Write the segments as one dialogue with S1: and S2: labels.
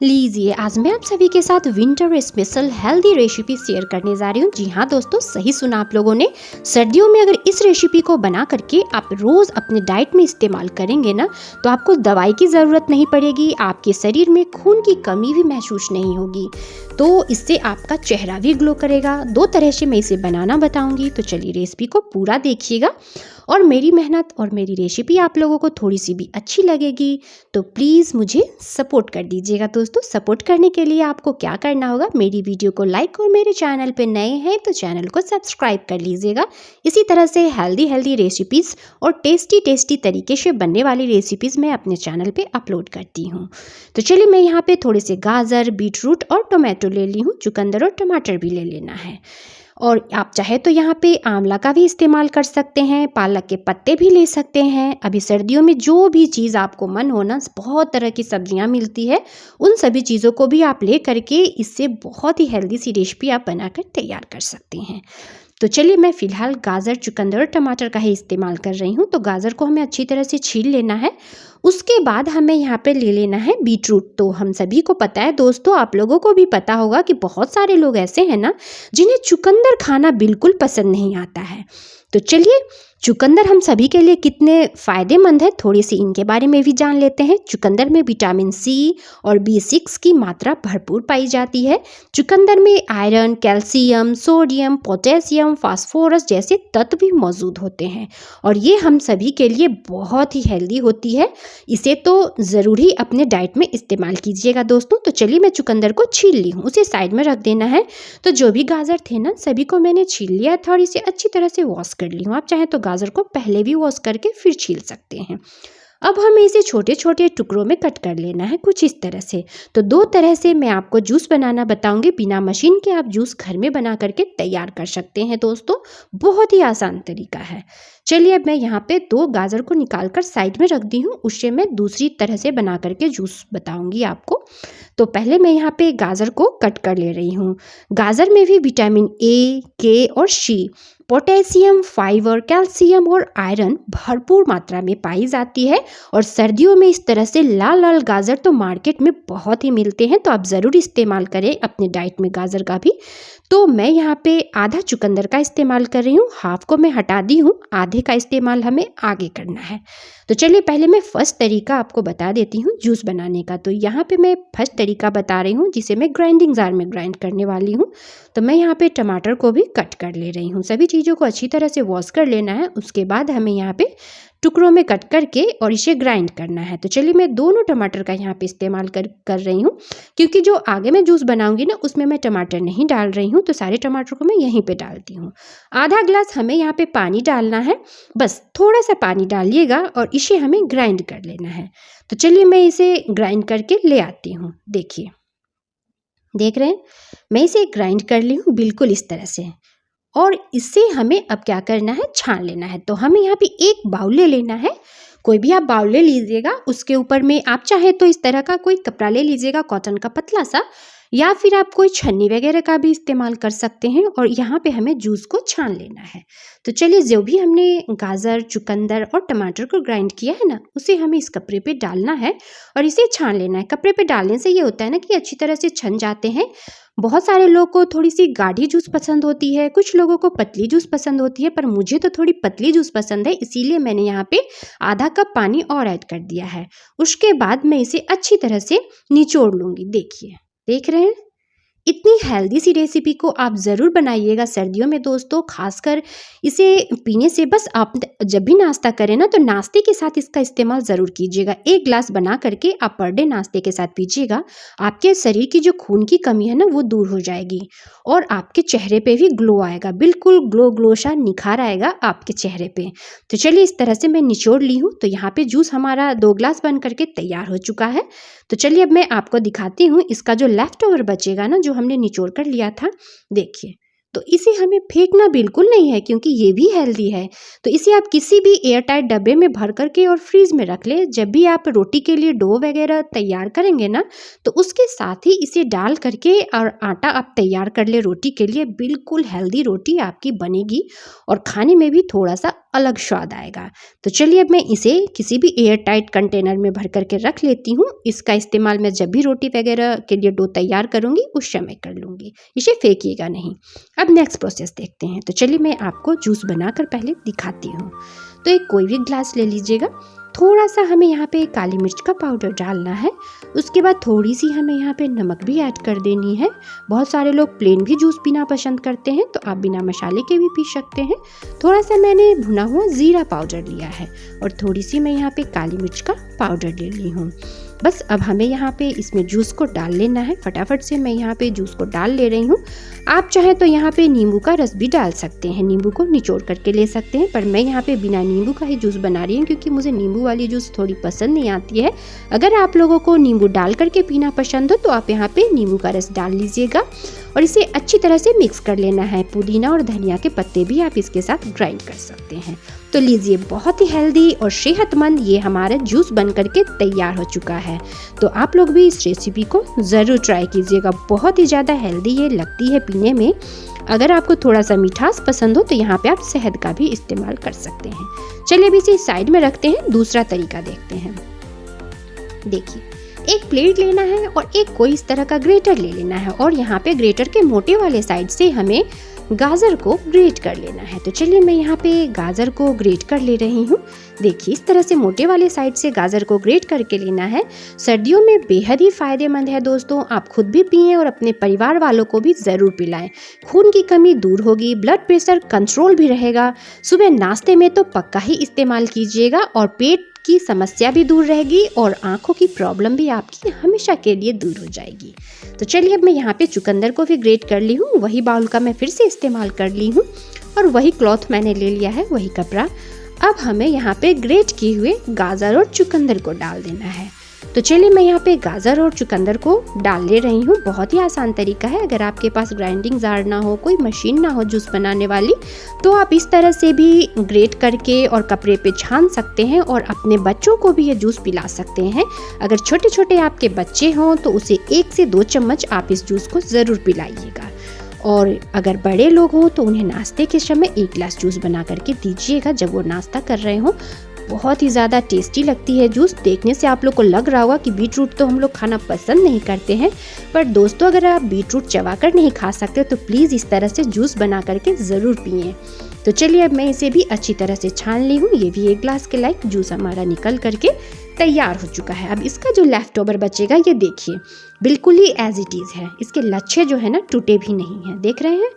S1: लीजिए, आज मैं आप सभी के साथ winter special healthy recipe share करने जा रही हूँ। जी हाँ दोस्तों, सही सुना आप लोगों ने। सर्दियों में अगर इस रेसिपी को बना करके आप रोज़ अपने डाइट में इस्तेमाल करेंगे ना, तो आपको दवाई की ज़रूरत नहीं पड़ेगी, आपके शरीर में खून की कमी भी महसूस नहीं होगी। तो इससे आपका चेहरा भी ग्लो करेगा। 2 तरह से मैं इसे बनाना बताऊँगी, तो चलिए रेसिपी को पूरा देखिएगा। और मेरी मेहनत और मेरी रेसिपी आप लोगों को थोड़ी सी भी अच्छी लगेगी तो प्लीज़ मुझे सपोर्ट कर दीजिएगा। दोस्तों, सपोर्ट करने के लिए आपको क्या करना होगा, मेरी वीडियो को लाइक और मेरे चैनल पे नए हैं तो चैनल को सब्सक्राइब कर लीजिएगा। इसी तरह से हेल्दी रेसिपीज़ और टेस्टी तरीके से बनने वाली रेसिपीज़ मैं अपने चैनल पे अपलोड करती हूँ। तो चलिए, मैं यहाँ पे थोड़े से गाजर, बीटरूट और टोमेटो ले ली हूँ। चुकंदर और टमाटर भी ले लेना है। और आप चाहे तो यहाँ पे आंवला का भी इस्तेमाल कर सकते हैं, पालक के पत्ते भी ले सकते हैं। अभी सर्दियों में जो भी चीज़ आपको मन हो ना, बहुत तरह की सब्जियाँ मिलती है, उन सभी चीज़ों को भी आप ले करके इससे बहुत ही हेल्दी सी रेसिपी आप बनाकर तैयार कर सकते हैं। तो चलिए, मैं फ़िलहाल गाजर, चुकंदर और टमाटर का ही इस्तेमाल कर रही हूँ। तो गाजर को हमें अच्छी तरह से छील लेना है। उसके बाद हमें यहाँ पे ले लेना है बीटरूट। तो हम सभी को पता है दोस्तों, आप लोगों को भी पता होगा कि बहुत सारे लोग ऐसे हैं ना जिन्हें चुकंदर खाना बिल्कुल पसंद नहीं आता है। तो चलिए, चुकंदर हम सभी के लिए कितने फ़ायदेमंद है, थोड़ी सी इनके बारे में भी जान लेते हैं। चुकंदर में विटामिन सी और B6 की मात्रा भरपूर पाई जाती है। चुकंदर में iron, calcium, sodium, potassium, phosphorus जैसे तत्व भी मौजूद होते हैं और ये हम सभी के लिए बहुत ही हेल्दी होती है। इसे तो ज़रूर ही अपने डाइट में इस्तेमाल कीजिएगा दोस्तों। तो चलिए, मैं चुकंदर को छील ली हूँ, उसे साइड में रख देना है। तो जो भी गाजर थे ना, सभी को मैंने छील लिया था और इसे अच्छी तरह से वॉश कर ली हूँ। आप चाहें तो गाजर को पहले भी वॉश करके फिर छील सकते हैं। अब हमें इसे छोटे छोटे टुकड़ों में कट कर लेना है, कुछ इस तरह से। तो 2 तरह से मैं आपको जूस बनाना बताऊंगी। बिना मशीन के आप जूस घर में बना करके तैयार कर सकते हैं दोस्तों, बहुत ही आसान तरीका है। चलिए, अब मैं यहाँ पे 2 गाजर को निकाल कर साइड में रख दी हूँ, उससे मैं दूसरी तरह से बना करके जूस बताऊंगी आपको। तो पहले मैं यहाँ पे गाजर को कट कर ले रही हूँ। गाजर में भी विटामिन ए, के और सी, पोटेशियम, फाइबर, कैल्शियम और आयरन भरपूर मात्रा में पाई जाती है। और सर्दियों में इस तरह से लाल लाल गाजर तो मार्केट में बहुत ही मिलते हैं, तो आप ज़रूर इस्तेमाल करें अपने डाइट में गाजर का भी। तो मैं यहाँ पे आधा चुकंदर का इस्तेमाल कर रही हूँ, हाफ को मैं हटा दी हूँ, आधे का इस्तेमाल हमें आगे करना है। तो चलिए, पहले मैं फर्स्ट तरीका आपको बता देती हूँ जूस बनाने का। तो यहाँ पे मैं फर्स्ट तरीका बता रही हूँ, जिसे मैं ग्राइंडिंग जार में ग्राइंड करने वाली हूँ। तो मैं यहाँ पे टमाटर को भी कट कर ले रही हूँ। सभी चीज़ों को अच्छी तरह से वॉश कर लेना है। उसके बाद हमें यहाँ पे टुकड़ों में कट करके और इसे ग्राइंड करना है। तो चलिए, मैं दोनों टमाटर का यहाँ पे इस्तेमाल कर रही हूँ, क्योंकि जो आगे मैं जूस बनाऊंगी ना, उसमें मैं टमाटर नहीं डाल रही हूँ। तो सारे टमाटर को मैं यहीं पे डालती हूँ। आधा ग्लास हमें यहाँ पे पानी डालना है, बस थोड़ा सा पानी डालिएगा और इसे हमें ग्राइंड कर लेना है। तो चलिए, मैं इसे ग्राइंड करके ले आती हूँ। देखिए, देख रहे हैं, मैं इसे ग्राइंड कर ली हूँ बिल्कुल इस तरह से। और इससे हमें अब क्या करना है, छान लेना है। तो हमें यहाँ पे एक बाउल ले लेना है, कोई भी आप बाउल ले लीजिएगा। उसके ऊपर में आप चाहे तो इस तरह का कोई कपड़ा ले लीजिएगा, कॉटन का पतला सा, या फिर आप कोई छन्नी वगैरह का भी इस्तेमाल कर सकते हैं। और यहाँ पे हमें जूस को छान लेना है। तो चलिए, जो भी हमने गाजर, चुकंदर और टमाटर को ग्राइंड किया है ना, उसे हमें इस कपड़े पे डालना है और इसे छान लेना है। कपड़े पे डालने से ये होता है ना कि अच्छी तरह से छन जाते हैं। बहुत सारे लोगों को थोड़ी सी गाढ़ी जूस पसंद होती है, कुछ लोगों को पतली जूस पसंद होती है, पर मुझे तो थोड़ी पतली जूस पसंद है, इसीलिए मैंने यहाँ पे आधा कप पानी और ऐड कर दिया है। उसके बाद मैं इसे अच्छी तरह से निचोड़ लूँगी। देखिए, देख रहे हैं, इतनी हेल्दी सी रेसिपी को आप ज़रूर बनाइएगा सर्दियों में दोस्तों। खासकर इसे पीने से, बस आप जब भी नाश्ता करें ना, तो नाश्ते के साथ इसका इस्तेमाल ज़रूर कीजिएगा। 1 ग्लास बना करके आप पर डे नाश्ते के साथ पीजिएगा। आपके शरीर की जो खून की कमी है ना, वो दूर हो जाएगी और आपके चेहरे पे भी ग्लो आएगा, बिल्कुल ग्लो सा निखार आएगा आपके चेहरे पे। तो चलिए, इस तरह से मैं निचोड़ ली हूँ। तो यहाँ पे जूस हमारा 2 ग्लास बन करके तैयार हो चुका है। तो चलिए, अब मैं आपको दिखाती हूँ इसका जो लेफ्ट ओवर बचेगा ना, जो हमने निचोड़ कर लिया था, देखिए। तो इसे हमें फेंकना बिल्कुल नहीं है, क्योंकि ये भी हेल्दी है। तो इसे आप किसी भी एयर टाइट डब्बे में भर करके और फ्रीज में रख ले। जब भी आप रोटी के लिए डो वगैरह तैयार करेंगे ना, तो उसके साथ ही इसे डाल करके और आटा आप तैयार कर ले रोटी के लिए। बिल्कुल हेल्दी रोटी आपकी बनेगी और खाने में भी थोड़ा सा अलग स्वाद आएगा। तो चलिए अब मैं इसे किसी भी एयर टाइट कंटेनर में भर करके रख लेती हूँ। इसका इस्तेमाल मैं जब भी रोटी वगैरह के लिए डो तैयार करूँगी उस समय कर लूँगी, इसे फेंकिएगा नहीं। अब नेक्स्ट प्रोसेस देखते हैं। तो चलिए मैं आपको जूस बनाकर पहले दिखाती हूँ। तो एक कोई भी ग्लास ले लीजिएगा, थोड़ा सा हमें यहाँ पे काली मिर्च का पाउडर डालना है, उसके बाद थोड़ी सी हमें यहाँ पे नमक भी ऐड कर देनी है। बहुत सारे लोग प्लेन भी जूस पीना पसंद करते हैं, तो आप बिना मसाले के भी पी सकते हैं। थोड़ा सा मैंने भुना हुआ ज़ीरा पाउडर लिया है और थोड़ी सी मैं यहाँ पे काली मिर्च का पाउडर ले ली हूँ। बस अब हमें यहाँ पे इसमें जूस को डाल लेना है। फटाफट से मैं यहाँ पे जूस को डाल ले रही हूँ। आप चाहें तो यहाँ पे नींबू का रस भी डाल सकते हैं, नींबू को निचोड़ करके ले सकते हैं, पर मैं यहाँ पे बिना नींबू का ही जूस बना रही हूँ क्योंकि मुझे नींबू वाली जूस थोड़ी पसंद नहीं आती है। अगर आप लोगों को नींबू डाल करके पीना पसंद हो तो आप यहाँ पे नींबू का रस डाल लीजिएगा और इसे अच्छी तरह से मिक्स कर लेना है। पुदीना और धनिया के पत्ते भी आप इसके साथ ग्राइंड कर सकते हैं। तो लीजिए, बहुत ही हेल्दी और सेहतमंद ये हमारा जूस बन करके तैयार हो चुका है। तो आप लोग भी इस रेसिपी को ज़रूर ट्राई कीजिएगा। बहुत ही ज़्यादा हेल्दी ये लगती है पीने में। अगर आपको थोड़ा सा मिठास पसंद हो तो यहाँ पे आप शहद का भी इस्तेमाल कर सकते हैं। चलिए अभी इसे साइड में रखते हैं, दूसरा तरीका देखते हैं। देखिए, एक प्लेट लेना है और एक कोई इस तरह का ग्रेटर ले लेना है और यहाँ पे ग्रेटर के मोटे वाले साइड से हमें गाजर को ग्रेट कर लेना है। तो चलिए मैं यहाँ पे गाजर को ग्रेट कर ले रही हूँ। देखिए, इस तरह से मोटे वाले साइड से गाजर को ग्रेट करके लेना है। सर्दियों में बेहद ही फायदेमंद है दोस्तों। आप खुद भी पिएं और अपने परिवार वालों को भी ज़रूर पिलाएं। खून की कमी दूर होगी, ब्लड प्रेशर कंट्रोल भी रहेगा। सुबह नाश्ते में तो पक्का ही इस्तेमाल कीजिएगा और पेट की समस्या भी दूर रहेगी और आँखों की प्रॉब्लम भी आपकी हमेशा के लिए दूर हो जाएगी। तो चलिए अब मैं यहाँ पे चुकंदर को भी ग्रेट कर ली हूँ। वही बाउल का मैं फिर से इस्तेमाल कर ली हूँ और वही क्लॉथ मैंने ले लिया है, वही कपड़ा। अब हमें यहाँ पे ग्रेट किए हुए गाजर और चुकंदर को डाल देना है। तो चलिए मैं यहाँ पे गाजर और चुकंदर को डाल ले रही हूँ। बहुत ही आसान तरीका है। अगर आपके पास ग्राइंडिंग जार ना हो, कोई मशीन ना हो जूस बनाने वाली, तो आप इस तरह से भी ग्रेट करके और कपड़े पे छान सकते हैं और अपने बच्चों को भी ये जूस पिला सकते हैं। अगर छोटे छोटे आपके बच्चे हों तो उसे 1 से 2 चम्मच आप इस जूस को ज़रूर पिलाइएगा। और अगर बड़े लोग हों तो उन्हें नाश्ते के समय 1 गिलास जूस बना करके दीजिएगा जब वो नाश्ता कर रहे हों। बहुत ही ज़्यादा टेस्टी लगती है जूस। देखने से आप लोग को लग रहा होगा कि बीट रूट तो हम लोग खाना पसंद नहीं करते हैं, पर दोस्तों अगर आप बीट रूट चबाकर नहीं खा सकते तो प्लीज़ इस तरह से जूस बना करके ज़रूर पिएं। तो चलिए अब मैं इसे भी अच्छी तरह से छान ली हूँ। ये भी 1 गिलास के लायक जूस हमारा निकल करके तैयार हो चुका है। अब इसका जो लेफ्ट ओवर बचेगा, ये देखिए बिल्कुल ही एज इट इज़ है। इसके लच्छे जो है ना टूटे भी नहीं हैं, देख रहे हैं।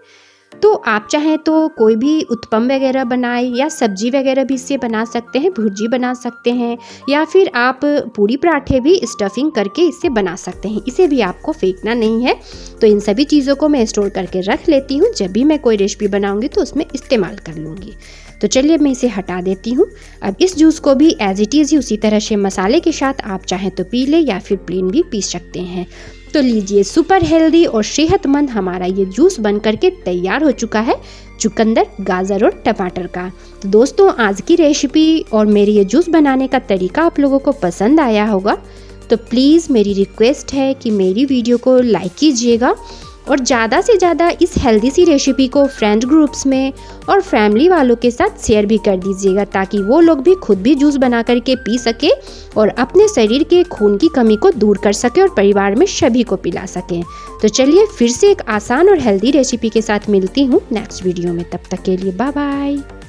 S1: तो आप चाहें तो कोई भी उत्पम वगैरह बनाएं या सब्जी वगैरह भी इससे बना सकते हैं, भुर्जी बना सकते हैं या फिर आप पूरी पराठे भी स्टफिंग करके इससे बना सकते हैं। इसे भी आपको फेंकना नहीं है। तो इन सभी चीज़ों को मैं स्टोर करके रख लेती हूँ, जब भी मैं कोई रेसिपी बनाऊँगी तो उसमें इस्तेमाल कर लूँगी। तो चलिए मैं इसे हटा देती हूँ। अब इस जूस को भी एज इट इज़ ही उसी तरह से मसाले के साथ आप चाहें तो पी लें या फिर प्लेन भी पी सकते हैं। तो लीजिए, सुपर हेल्दी और सेहतमंद हमारा ये जूस बन करके तैयार हो चुका है, चुकंदर, गाजर और टमाटर का। तो दोस्तों, आज की रेसिपी और मेरी ये जूस बनाने का तरीका आप लोगों को पसंद आया होगा। तो प्लीज़ मेरी रिक्वेस्ट है कि मेरी वीडियो को लाइक कीजिएगा और ज़्यादा से ज़्यादा इस हेल्दी सी रेसिपी को फ्रेंड ग्रुप्स में और फैमिली वालों के साथ शेयर भी कर दीजिएगा, ताकि वो लोग भी खुद भी जूस बना करके पी सके और अपने शरीर के खून की कमी को दूर कर सके और परिवार में सभी को पिला सकें। तो चलिए फिर से एक आसान और हेल्दी रेसिपी के साथ मिलती हूँ नेक्स्ट वीडियो में। तब तक के लिए बाय बाय।